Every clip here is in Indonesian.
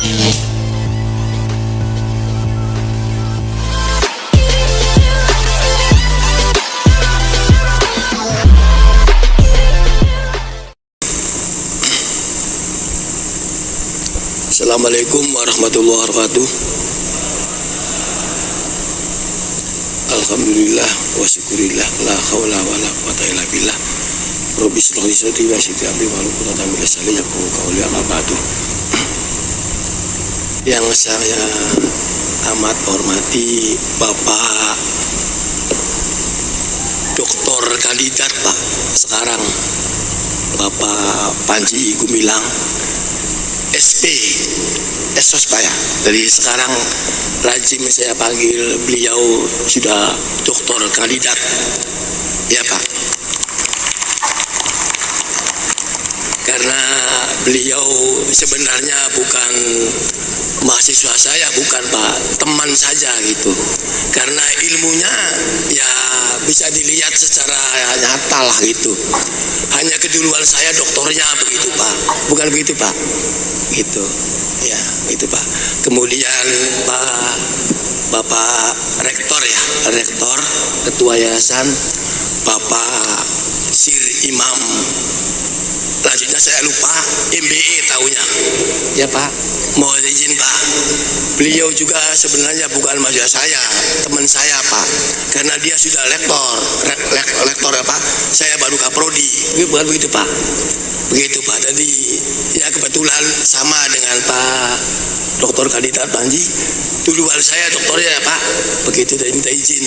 Assalamualaikum warahmatullahi wabarakatuh. Alhamdulillah wa syukurillah, la haula wala quwata illa billah. Rabbi shrah li sadri wa yassir li amri wahlul 'uqdatam min lisani yafqahu qawli. Amma ba'du. Yang saya amat hormati Bapak Doktor Kandidat Pak sekarang Bapak Panji Gumilang SP Esos Pak ya. Dari sekarang rajin saya panggil beliau sudah doktor kandidat ya Pak, karena beliau sebenarnya bukan mahasiswa saya, bukan Pak, teman saja gitu, karena ilmunya ya bisa dilihat secara nyata lah gitu. Hanya keduluan saya doktornya begitu Pak, bukan begitu Pak, gitu ya, itu Pak. Kemudian Bapak Rektor ya, Rektor Ketua Yayasan Bapak Sir Imam, selanjutnya saya lupa MBE tahunya ya Pak. Mohon izin Pak, beliau juga sebenarnya bukan mahasiswa saya, teman saya Pak, karena dia sudah lektor ya Pak, saya baru kaprodi, bukan begitu Pak, begitu Pak. Jadi ya kebetulan sama dengan Pak Doktor Kandidat Panji, duluan saya doktornya ya Pak, begitu, dan minta izin.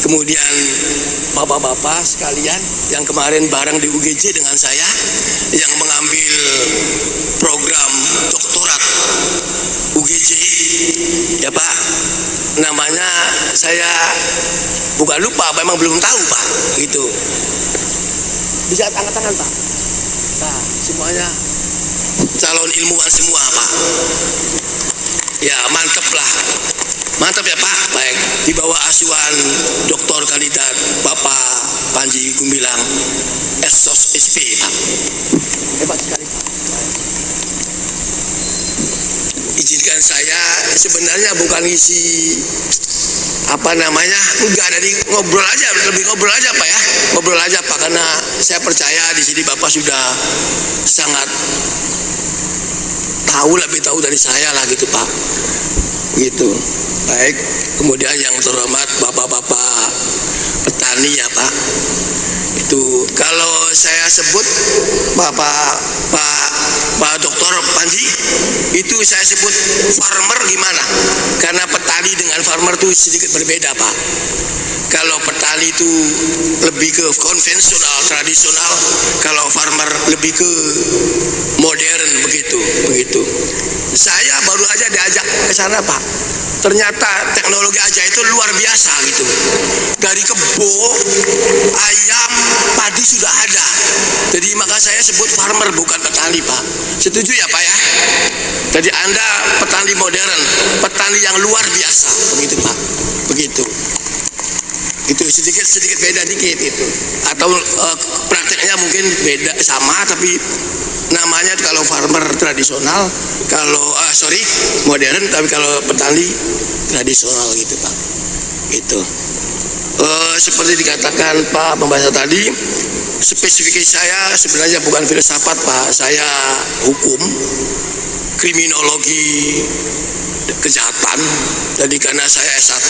Kemudian bapak-bapak sekalian yang kemarin bareng di UGJ dengan saya, yang mengambil program doktorat UGJ ya Pak, namanya saya bukan lupa, memang belum tahu Pak, gitu. Bisa angkat tangan Pak. Nah, semuanya calon ilmuwan semua Pak. Ya mantep lah, mantap ya Pak. Baik, di bawah asuhan Doktor Kandidat Bapak Panji Gumilang Esos SP Pak. Hebat sekali Pak. Izinkan saya sebenarnya bukan isi apa namanya, enggak, dari ngobrol aja, lebih ngobrol aja Pak ya, ngobrol aja Pak, karena saya percaya di sini Bapak sudah sangat tahu, lebih tahu dari saya lah gitu Pak, gitu. Baik, kemudian yang terhormat bapak-bapak petani ya Pak, itu kalau saya sebut Pak Doktor Panji, itu saya sebut farmer gimana, karena petani dengan farmer itu sedikit berbeda Pak. Kalau petani itu lebih ke konvensional, tradisional, kalau farmer lebih ke modern, begitu. Saya baru aja diajak ke sana Pak, ternyata teknologi aja itu luar biasa gitu. Dari kebo, ayam, padi sudah ada. Jadi maka saya sebut farmer bukan petani Pak. Setuju ya Pak ya? Jadi Anda petani modern, petani yang luar biasa, begitu Pak, begitu. Itu sedikit beda dikit itu, atau prakteknya mungkin beda sama, tapi namanya kalau farmer tradisional, kalau modern, tapi kalau petani tradisional gitu Pak. Itu seperti dikatakan Pak pembahasan tadi, spesifikasi saya sebenarnya bukan filsafat Pak, saya hukum, kriminologi kejahatan. Jadi karena saya S1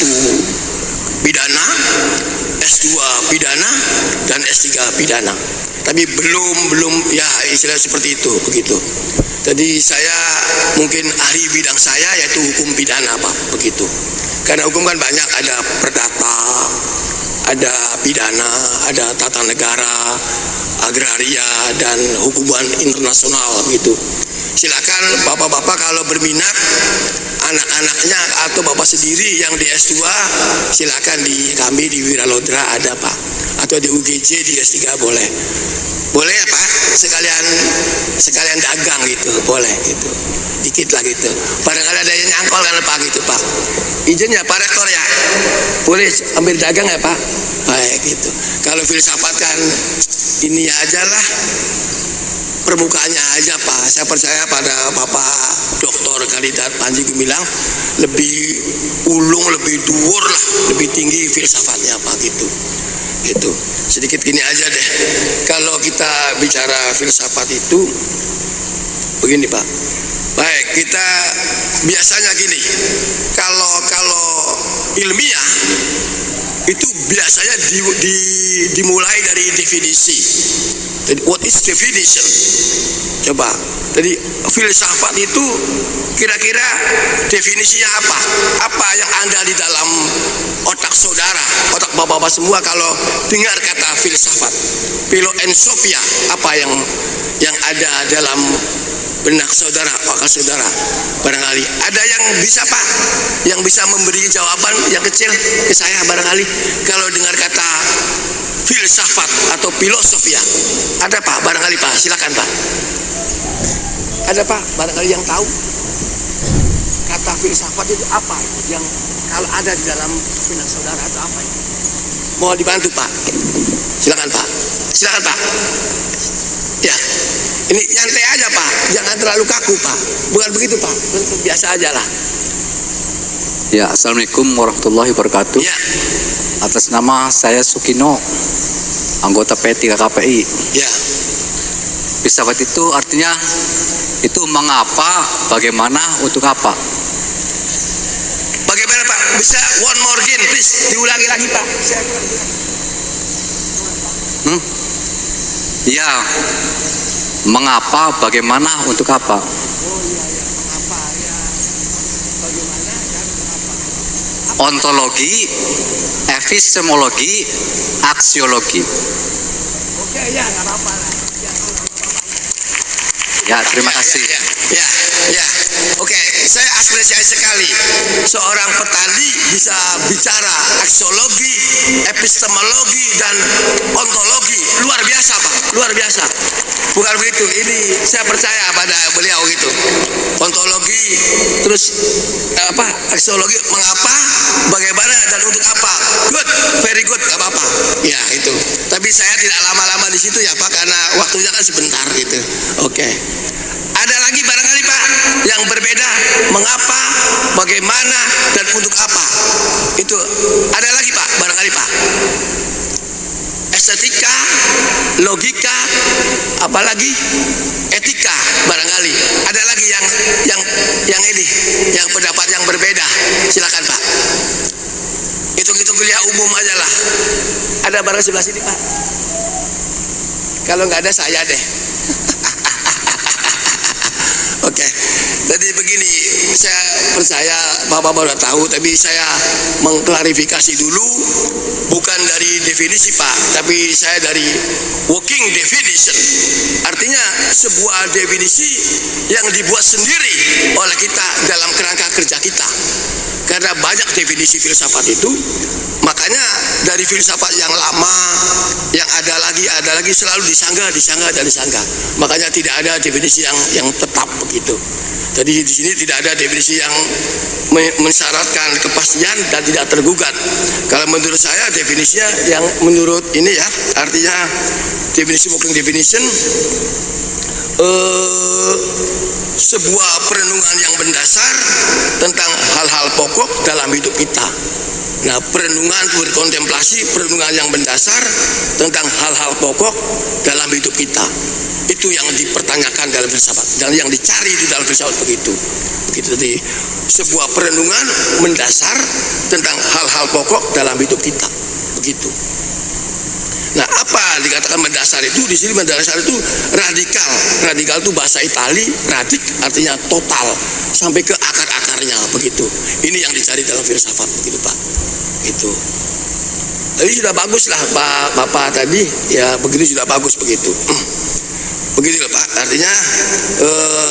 pidana, S2 pidana, dan S3 pidana, tapi belum ya istilah seperti itu, begitu. Jadi saya mungkin ahli bidang saya yaitu hukum pidana Pak, begitu. Karena hukum kan banyak, ada perdata, ada pidana, ada tata negara, agraria, dan hubungan internasional gitu. Silakan bapak-bapak kalau berminat, anak-anaknya atau bapak sendiri yang di S2, silakan di kami di Wiralodra ada Pak, atau di UGJ di S3 boleh ya Pak, sekalian dagang gitu, boleh gitu, dikit lah gitu, barangkali ada yang nyangkol kan Pak gitu Pak. Izin ya Pak Rektor ya, boleh ambil dagang ya Pak. Baik gitu. Kalau filsafat kan ini aja lah, permukaannya aja Pak. Saya percaya pada Bapak Doktor tadi Panji bilang lebih ulung, lebih dhuwur lah, lebih tinggi filsafatnya apa gitu. Gitu. Sedikit gini aja deh. Kalau kita bicara filsafat itu begini Pak. Baik, kita biasanya gini. Kalau ilmiah itu biasanya dimulai dari definisi. Jadi what is definition? Coba. Jadi filsafat itu kira-kira definisinya apa? Apa yang ada di dalam otak saudara, otak bapak-bapak semua kalau dengar kata filsafat? Philosophia, apa yang ada dalam benak saudara, akal saudara? Barangkali ada yang bisa Pak, yang bisa memberi jawaban yang kecil ke saya barangkali kalau dengar kata filsafat atau filosofia. Ada Pak, barangkali Pak, silakan Pak. Ada Pak, barangkali yang tahu kata filsafat itu apa yang kalau ada di dalam benak saudara itu apa itu? Mau dibantu Pak? Silakan Pak. Silakan Pak. Ya, ini nyantai aja Pak, jangan terlalu kaku Pak. Bukan begitu Pak, biasa aja lah. Ya, Assalamualaikum warahmatullahi wabarakatuh. Ya. Atas nama saya Sukino, anggota P3 KPI. Ya. Filsafat itu artinya itu mengapa, bagaimana, untuk apa. Bagaimana Pak? Bisa one more again please, diulangi lagi Pak. Ya, mengapa, bagaimana, untuk apa. Oh iya ya, mengapa ya, bagaimana dan mengapa. Ontologi, epistemologi, aksiologi. Oke ya, nggak apa-apa lah. Ya, terima kasih. Ya. Oke, saya apresiasi sekali seorang petani bisa bicara aksiologi, epistemologi dan ontologi. Luar biasa Pak, luar biasa. Bukan begitu, ini saya percaya pada beliau gitu. Ontologi, terus aksiologi, mengapa, bagaimana dan untuk apa. Good, very good, gak apa-apa. Ya itu. Tapi saya tidak lama-lama di situ ya Pak, karena waktunya kan sebentar gitu. Oke. Ada lagi barangkali Pak yang berbeda, mengapa, bagaimana dan untuk apa. Itu ada lagi Pak, barangkali Pak. Estetika, logika, apalagi etika barangkali. Ada lagi yang ini, yang pendapat yang berbeda. Silakan Pak. Hitung-hitung kuliah umum aja lah. Ada barang sebelah sini Pak. Kalau nggak ada saya deh. Oke, jadi begini, saya percaya Bapak udah tahu, tapi saya mengklarifikasi dulu, bukan dari definisi Pak, tapi saya dari working definition. Artinya sebuah definisi yang dibuat sendiri oleh kita dalam kerangka kerja kita. Karena banyak definisi filsafat itu, makanya dari filsafat yang lama, yang ada lagi selalu disanggah. Makanya tidak ada definisi yang tetap begitu. Jadi di sini tidak ada definisi yang mensyaratkan kepastian dan tidak tergugat. Kalau menurut saya definisinya yang menurut ini ya, artinya definisi working definition sebuah perenungan yang mendasar tentang hal-hal pokok dalam hidup kita. Nah, perenungan berkontemplasi, perenungan yang mendasar tentang hal-hal pokok dalam hidup kita. Itu yang dipertanyakan dalam filsafat dan yang dicari di dalam filsafat begitu. Jadi sebuah perenungan mendasar tentang hal-hal pokok dalam hidup kita. Begitu. Nah, apa dikatakan mendasar itu? Di sini mendasar itu radikal. Radikal itu bahasa Itali, radik artinya total sampai ke akar-akarnya begitu. Ini yang dicari dalam filsafat begitu Pak. Itu. Tapi sudah bagus lah Bapak tadi ya, begini sudah bagus begitu. Begitu Pak. Artinya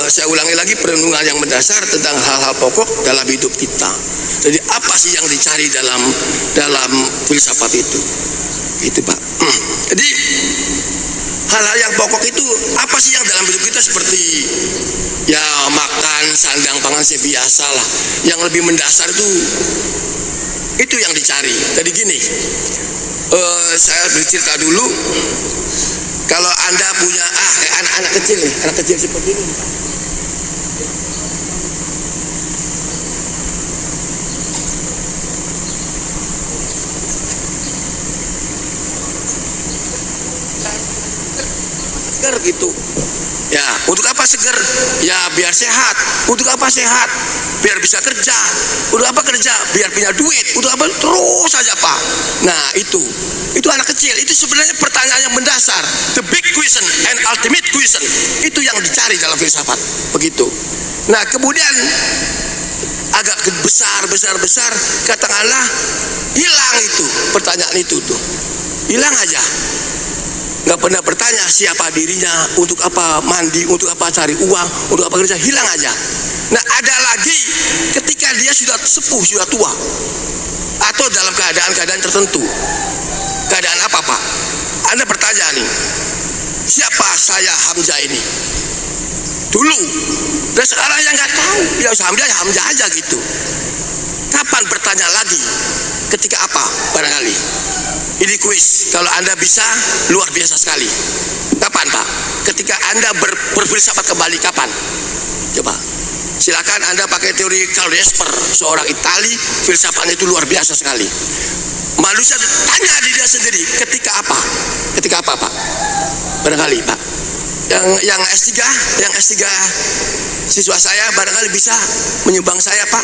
saya ulangi lagi, perenungan yang mendasar tentang hal-hal pokok dalam hidup kita. Jadi apa sih yang dicari dalam filsafat itu? Itu Pak. Jadi hal-hal yang pokok itu apa sih yang dalam hidup kita, seperti ya makan, sandang, pangan biasa lah. Yang lebih mendasar itu yang dicari. Jadi gini, saya bercerita dulu. Kalau Anda punya anak-anak kecil nih, anak kecil seperti ini, begitu. Ya, untuk apa seger? Ya biar sehat. Untuk apa sehat? Biar bisa kerja. Untuk apa kerja? Biar punya duit. Untuk apa? Terus saja Pak. Nah itu anak kecil. Itu sebenarnya pertanyaan yang mendasar. The big question and ultimate question. Itu yang dicari dalam filsafat. Begitu. Nah kemudian agak besar, katakanlah hilang itu pertanyaan itu tuh. Hilang aja. Nggak pernah bertanya siapa dirinya, untuk apa mandi, untuk apa cari uang, untuk apa kerja, hilang aja. Nah ada lagi ketika dia sudah sepuh, sudah tua, atau dalam keadaan-keadaan tertentu. Keadaan apa Pak? Anda bertanya nih, siapa saya Hamzah ini? Dulu, dan sekarang yang nggak tahu, ya Hamzah aja gitu. Kapan bertanya lagi? Ketika apa? Barangkali. Ini kuis, kalau Anda bisa luar biasa sekali. Kapan Pak? Ketika Anda berfilsafat kembali, kapan? Coba, silakan Anda pakai teori Karl Jasper, seorang Itali, filsafatnya itu luar biasa sekali. Manusia tanya diri dia sendiri, ketika apa? Ketika apa Pak? Barangkali Pak. Yang S3 siswa saya barangkali bisa menyumbang saya Pak.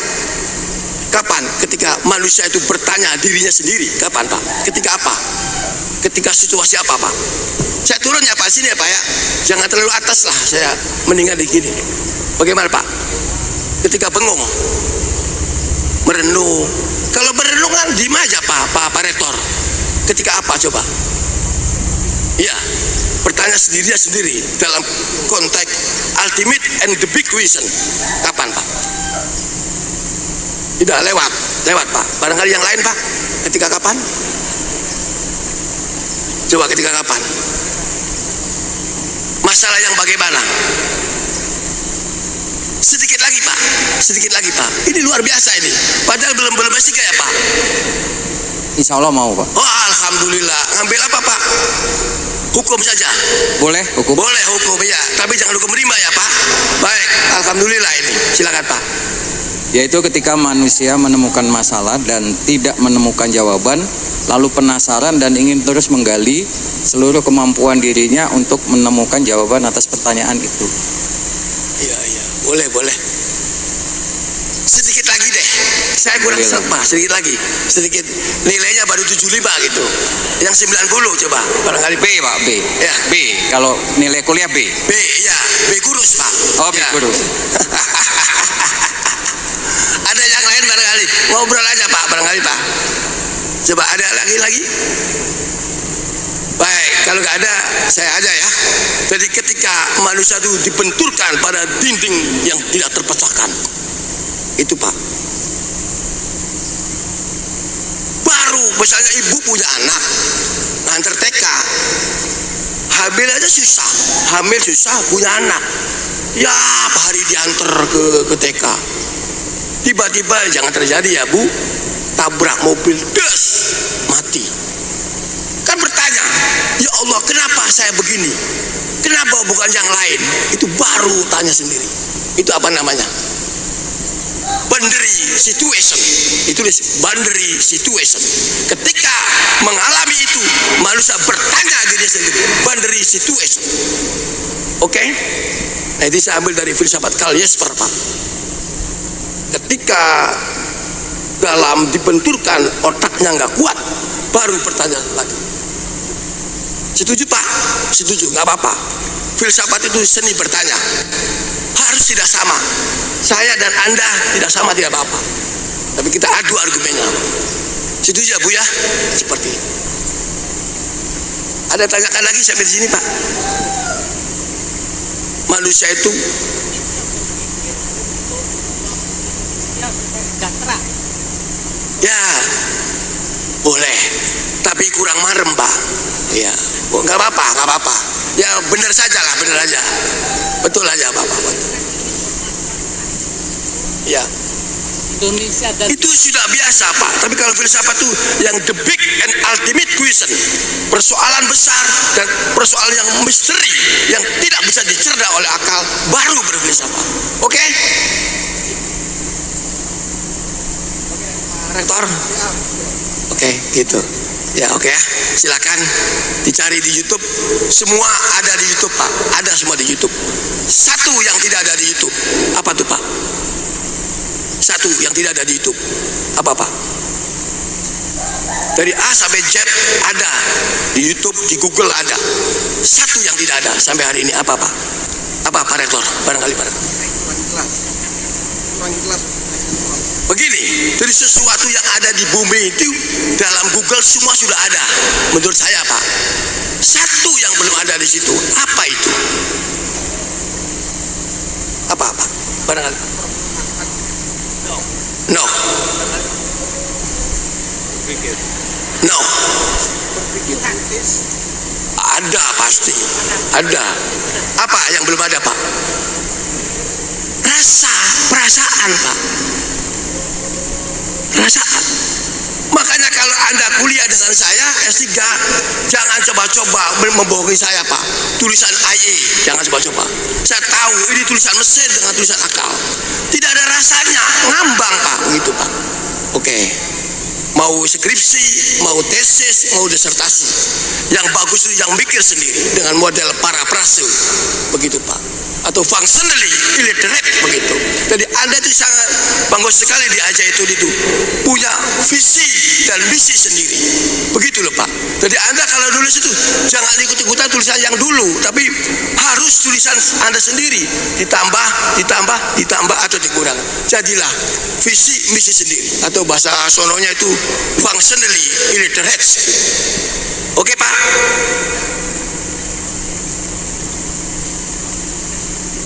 Kapan? Ketika manusia itu bertanya dirinya sendiri. Kapan Pak? Ketika apa? Ketika situasi apa Pak? Saya turun ya Pak, sini ya Pak ya. Jangan terlalu atas lah, saya meninggal di sini. Bagaimana Pak? Ketika bengong, merenung. Kalau merenung kan diem aja Pak Rektor. Ketika apa coba? Ya, bertanya sendiri dalam konteks ultimate and the big question. Kapan Pak? Tidak lewat Pak. Barangkali yang lain Pak. Ketika kapan? Coba ketika kapan? Masalah yang bagaimana? Sedikit lagi Pak. Ini luar biasa ini. Padahal belum S3 ya Pak. Insya Allah mau Pak. Oh alhamdulillah. Ngambil apa Pak? Hukum saja. Boleh hukum? Boleh hukum ya. Tapi jangan hukum rimba ya Pak. Baik. Alhamdulillah ini. Silakan Pak. Yaitu ketika manusia menemukan masalah dan tidak menemukan jawaban, lalu penasaran dan ingin terus menggali seluruh kemampuan dirinya untuk menemukan jawaban atas pertanyaan itu. Iya. Boleh. Sedikit lagi deh. Saya kurang sempat, sedikit lagi. Sedikit. Nilainya baru 75 gitu. Yang 90 coba. Barangkali B Pak, B. Ya. B. Kalau nilai kuliah B. B, ya. B kurus Pak. Oh, B ya. kurus. Ada yang lain barangkali. Ngobrol aja Pak, barangkali Pak. Coba ada lagi? Baik, kalau nggak ada, saya aja ya. Jadi ketika manusia itu dibenturkan pada dinding yang tidak terpecahkan, itu Pak. Baru misalnya ibu punya anak, antar TK, hamil aja susah, punya anak. Ya, apa hari diantar ke TK. Tiba-tiba jangan terjadi ya Bu, tabrak mobil, des, mati. Kan bertanya, ya Allah kenapa saya begini? Kenapa bukan yang lain? Itu baru tanya sendiri. Itu apa namanya? Boundary situation. Itu boundary situation. Ketika mengalami itu, manusia bertanya diri sendiri. Boundary situation. Oke? Nah itu saya ambil dari filsafat Karl Jasper Pak. Ketika dalam dibenturkan otaknya nggak kuat, baru pertanyaan lagi. Setuju Pak? Setuju, nggak apa-apa. Filsafat itu seni bertanya. Harus tidak sama. Saya dan Anda tidak sama, tidak apa-apa. Tapi kita adu argumennya. Setuju ya Bu ya? Seperti itu. Ada tanyakan lagi sampai di sini Pak? Manusia itu ya boleh, tapi kurang marem Pak. Ya, nggak apa-apa. Ya benar saja lah, benar aja, betul aja Bapak. Ya, Indonesia dan itu sudah biasa Pak. Tapi kalau filsafat itu yang the big and ultimate question, persoalan besar dan persoalan yang misteri yang tidak bisa dicerna oleh akal, baru berfilsafat. Oke? Rektor? Oke, gitu. Ya oke ya, silakan dicari di YouTube. Semua ada di YouTube Pak, ada semua di YouTube. Satu yang tidak ada di YouTube, apa tuh Pak? Satu yang tidak ada di YouTube, apa Pak? Dari A sampai Z ada di YouTube, di Google ada. Satu yang tidak ada sampai hari ini apa Pak? Apa Pak Rektor? Barangkali Pak Rektor. Begini, dari sesuatu yang ada di bumi itu dalam Google semua sudah ada. Menurut saya Pak, satu yang belum ada di situ, apa itu? Apa barangkali? No. No. Ada pasti. Ada. Apa yang belum ada Pak? Rasa, perasaan Pak. Perasaan. Makanya kalau Anda kuliah dengan saya S3, jangan coba-coba membohongi saya Pak. Tulisan IE, jangan coba-coba. Saya tahu ini tulisan mesin dengan tulisan akal. Tidak ada rasanya, ngambang Pak, begitu Pak. Oke. Mau skripsi, mau tesis, mau disertasi. Yang bagus itu yang mikir sendiri dengan model paraphrase, begitu Pak. Atau functionally illiterate, begitu. Jadi Anda itu sangat bagus sekali diajar itu punya visi dan misi sendiri, begitu loh Pak. Jadi Anda kalau nulis itu jangan ikut-ikutan tulisan yang dulu, tapi harus tulisan Anda sendiri, ditambah atau dikurangi. Jadilah visi misi sendiri, atau bahasa sononya itu functionally illiterate. Oke Pak.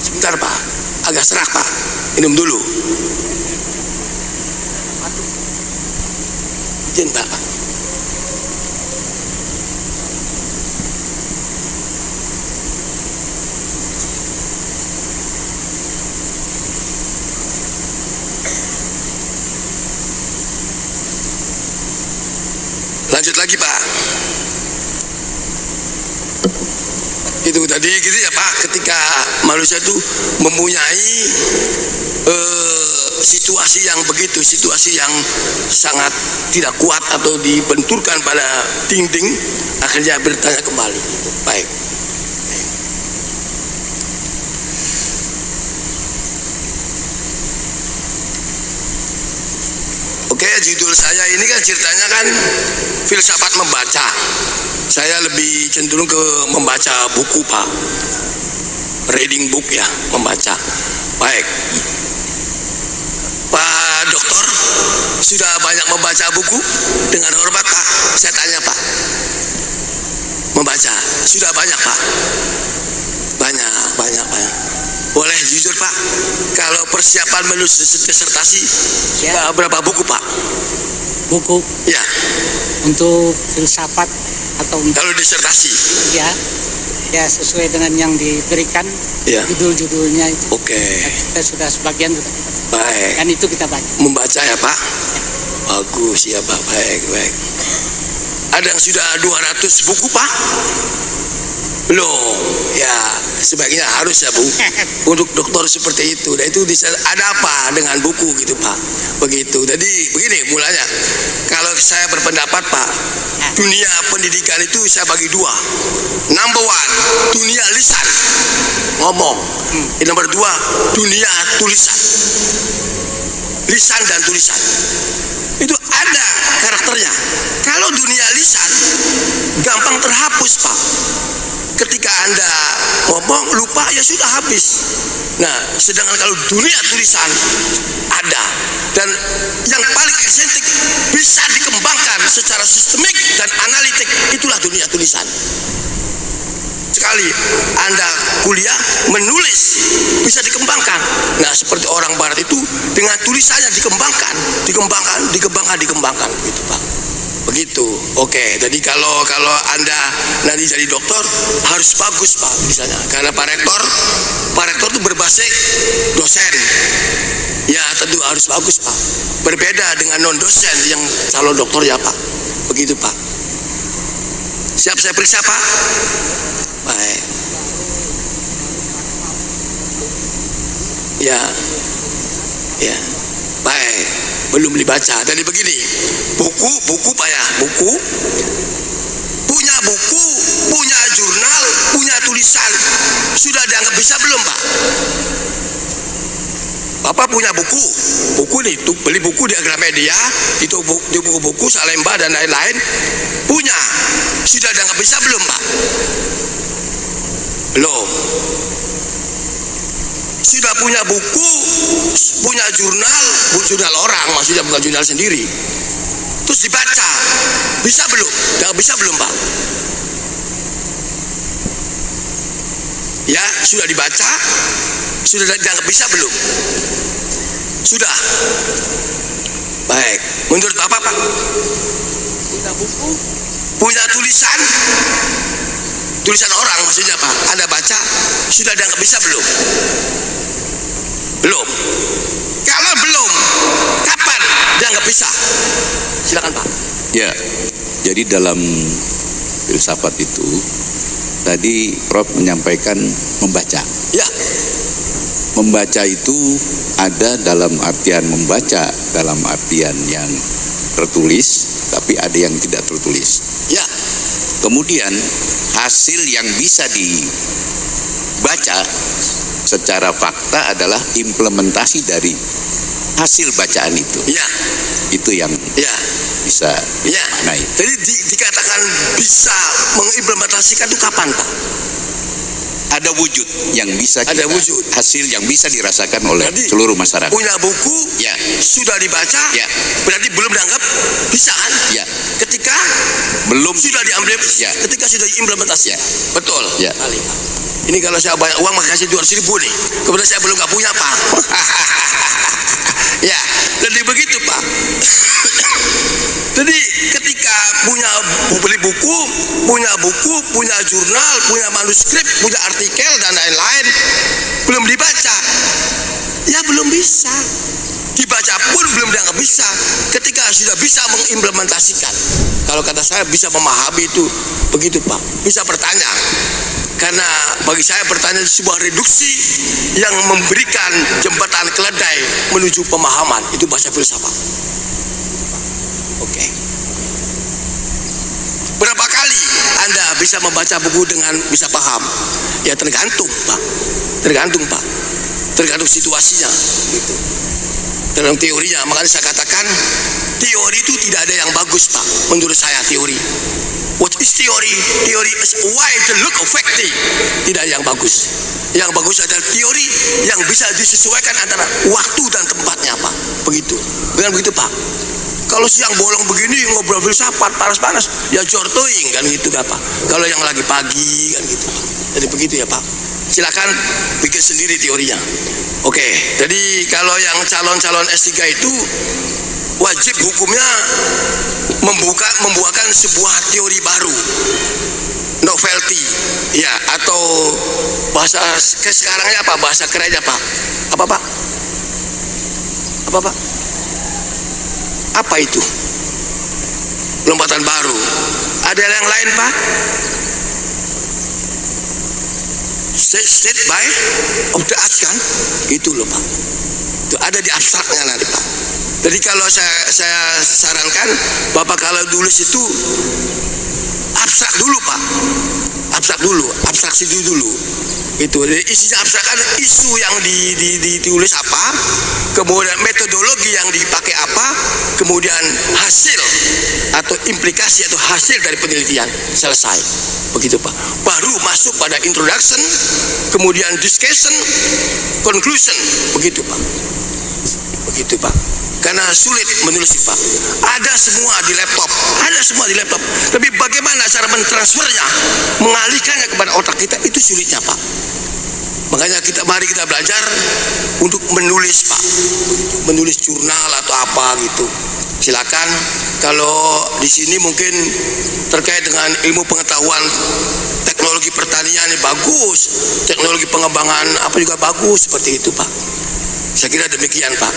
Sebentar Pak, agak serak Pak, minum dulu. Izin Pak. Lanjut lagi Pak. Itu tadi gitu ya Pak, ketika manusia itu mempunyai situasi yang begitu, situasi yang sangat tidak kuat atau dibenturkan pada dinding, akhirnya bertanya kembali. Baik. Oke, judul saya ini kan ceritanya kan filsafat membaca. Saya lebih cenderung ke membaca buku Pak, reading book ya, membaca. Baik, Pak Doktor sudah banyak membaca buku? Dengan hormat Pak, saya tanya Pak, membaca sudah banyak Pak? Banyak. Boleh jujur Pak, kalau persiapan menulis disertasi Ya. berapa buku Pak? Buku Ya, untuk filsafat atau kalau disertasi. ya sesuai dengan yang diberikan Ya. judul-judulnya itu. Oke. Kita sudah sebagian sudah Baik. dan itu kita baca. Membaca ya Pak. Bagus ya Pak. Baik. Ada yang sudah 200 buku Pak? Belum. Ya sebaiknya harus ya Bu. Untuk dokter seperti itu. Dan itu ada apa dengan buku gitu Pak? Begitu. Jadi begini mulanya. Kalau saya berpendapat Pak, dunia pendidikan itu saya bagi dua. Number one, dunia lisan, ngomong. Nomor dua, dunia tulisan. Lisan dan tulisan itu ada karakternya. Kalau dunia lisan gampang terhapus Pak. Ketika Anda ngomong lupa ya sudah habis. Nah, sedangkan kalau dunia tulisan ada, dan yang paling esentik bisa dikembangkan secara sistemik dan analitik, itulah dunia tulisan. Sekali Anda kuliah menulis bisa dikembangkan. Nah, seperti orang barat itu dengan tulisannya dikembangkan gitu Pak. Begitu. Oke, jadi kalau Anda nanti jadi dokter harus bagus Pak misalnya. Karena Pak Rektor itu berbasis dosen. Ya tentu harus bagus Pak. Berbeda dengan non dosen yang calon dokter ya Pak. Begitu Pak. Siap saya periksa Pak? Baik. Ya. Baik. belum dibaca. Jadi begini, buku Pak ya, punya buku, punya jurnal, punya tulisan, sudah dianggap bisa belum Pak? Bapak punya buku nih, beli buku di Gramedia, itu buku Salemba dan lain-lain, punya, sudah dianggap bisa belum Pak? Belum. Sudah punya buku, punya jurnal orang, maksudnya bukan jurnal sendiri, terus dibaca, bisa belum? Dianggap bisa belum Pak? Ya, sudah dibaca, sudah dianggap bisa belum? Sudah. Baik, menurut Bapak Pak, punya buku, punya tulisan orang maksudnya Pak, Anda baca, sudah dianggap bisa belum? Belum. Kalau belum, kapan dianggap bisa? Silakan Pak. Ya, jadi dalam filsafat itu tadi Prof menyampaikan membaca. Ya. Membaca itu ada dalam artian membaca, dalam artian yang tertulis, tapi ada yang tidak tertulis. Ya. Kemudian hasil yang bisa dibaca secara fakta adalah implementasi dari hasil bacaan itu. Ya. Itu yang bisa dimaknai. Jadi dikatakan bisa mengimplementasikan itu kapan Pak? Ada wujud yang bisa ada wujud hasil yang bisa dirasakan oleh berarti seluruh masyarakat. Punya buku, ya, sudah dibaca, ya, berarti belum dianggap bisa kan? Ya. Ketika belum sudah diambil, ya, ketika sudah diimplementasi, ya, betul. Ya. Ini kalau saya banyak uang makasih 200.000 nih, kemudian saya belum nggak punya Pak. Ya, jadi begitu Pak. Jadi ketika beli buku, punya jurnal, punya manuskrip, punya artikel dan lain-lain, belum dibaca, ya belum bisa. Dibaca pun belum dianggap bisa. Ketika sudah bisa mengimplementasikan, kalau kata saya bisa memahami itu, begitu Pak. Bisa bertanya, karena bagi saya bertanya itu sebuah reduksi yang memberikan jembatan keledai menuju pemahaman. Itu bahasa filsafat. Oke. Berapa kali Anda bisa membaca buku dengan bisa paham? Ya tergantung Pak. Tergantung situasinya gitu. Dalam teorinya, makanya saya katakan teori itu tidak ada yang bagus Pak. Menurut saya teori. What is theory? Teori is why the look of fact. Tidak yang bagus. Yang bagus adalah teori yang bisa disesuaikan antara waktu dan tempatnya Pak. Begitu. Dengan begitu Pak. Kalau siang bolong begini ngobrol filsafat panas-panas, ya jortoing kan gitu Bapak. Kalau yang lagi pagi kan gitu Pak. Jadi begitu ya Pak. Silakan bikin sendiri teorinya. Oke, jadi kalau yang calon-calon S3 itu wajib hukumnya membuahkan sebuah teori baru, novelty, ya, atau bahasa sekarangnya apa? Bahasa kerennya Pak? Apa Pak? Apa itu? Lompatan baru. Ada yang lain Pak? State by of the art kan? Itu loh Pak. Itu ada di abstraknya nanti Pak. Jadi kalau saya sarankan Bapak kalau tulis itu abstrak dulu Pak. Abstraksi dulu. Itu. Jadi isinya abstrak kan isu yang ditulis apa, kemudian metodologi yang dipakai apa, kemudian hasil atau implikasi atau hasil dari penelitian, selesai. Begitu Pak. Baru masuk pada introduction, kemudian discussion, conclusion. Begitu Pak. Karena sulit menulis Pak. Ada semua di laptop. Tapi bagaimana cara mentransfernya, mengalihkannya kepada otak kita, itu sulitnya Pak. Makanya mari kita belajar untuk menulis Pak. Menulis jurnal atau apa gitu. Silakan. Kalau di sini mungkin terkait dengan ilmu pengetahuan teknologi pertanian ini bagus, teknologi pengembangan apa juga bagus, seperti itu Pak. Saya kira demikian Pak.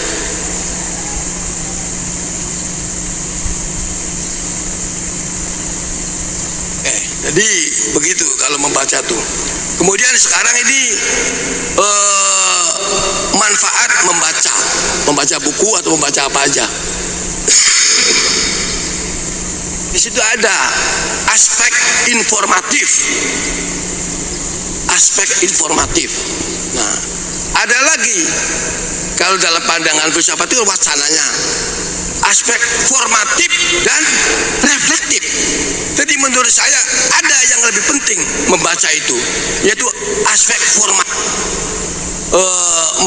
Jadi begitu kalau membaca tuh. Kemudian sekarang ini manfaat membaca buku atau membaca apa aja. Di situ ada aspek informatif. Nah, ada lagi kalau dalam pandangan filsafat itu wacananya aspek formatif dan reflektif. Jadi menurut saya ada yang lebih penting membaca itu, yaitu aspek formatif.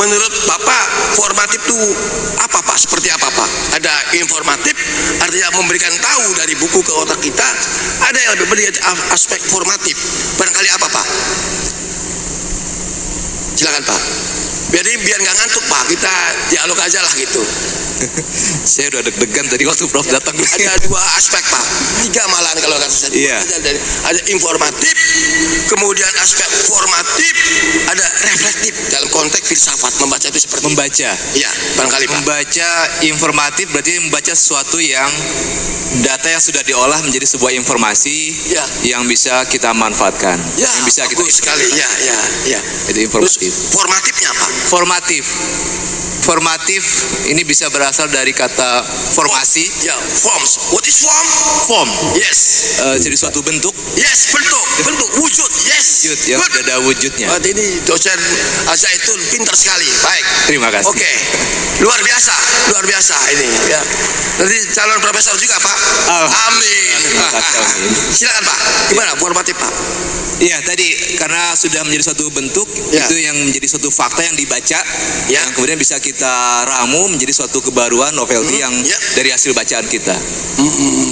Menurut Bapak formatif itu apa Pak? Seperti apa Pak? Ada informatif, artinya memberikan tahu dari buku ke otak kita. Ada yang lebih penting yaitu aspek formatif. Barangkali apa Pak? Silakan Pak. Biar nggak ngantuk Pak, kita dialog aja lah gitu. Saya udah deg-degan tadi waktu Prof datang. Ada 2 aspek Pak, 3 malahan kalau kata saya. Iya. Ada informatif, kemudian aspek formatif, ada reflektif dalam konteks filsafat. Membaca itu seperti Membaca. Iya, barangkali Pak. Membaca informatif berarti membaca sesuatu yang data yang sudah diolah menjadi sebuah informasi Ya. yang bisa kita manfaatkan. Ya, yang bisa kita bagus sekali. Ya. Itu informatif. Terus formatifnya apa? Formatif ini bisa berasal dari kata formasi. Ya, forms. What is form? Form. Yes. Jadi suatu bentuk. Yes, bentuk, wujud. Yes. Wujud ya, Good. ada wujudnya. Ini dosen Al-Zaitun pintar sekali. Baik. Terima kasih. Oke. Luar biasa ini ya. Nanti calon profesor juga Pak. Amin. Terima kasih, amin. Silakan Pak. Gimana formatif Pak? Iya, tadi karena sudah menjadi suatu bentuk, Ya. itu yang menjadi suatu fakta yang dibaca, Ya. yang kemudian bisa kita ramu menjadi suatu kebaruan novelty yang ya. dari hasil bacaan kita.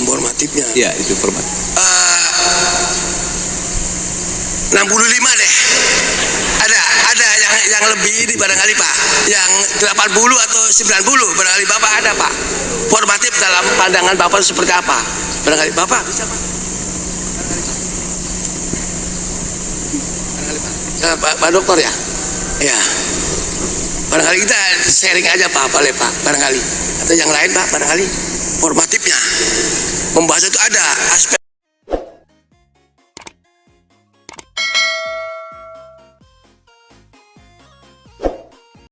Formatifnya. Ya, itu formatif. 65 deh. Ada yang lebih ini barangkali Pak. Yang 80 atau 90 barangkali Bapak ada Pak. Formatif dalam pandangan Bapak seperti apa? Barangkali Bapak bisa Pak. Pak Dokter ya? Ya. Barangkali kita sharing aja Pak, boleh Pak, barangkali. Atau yang lain Pak, barangkali formatifnya. Membaca itu ada aspek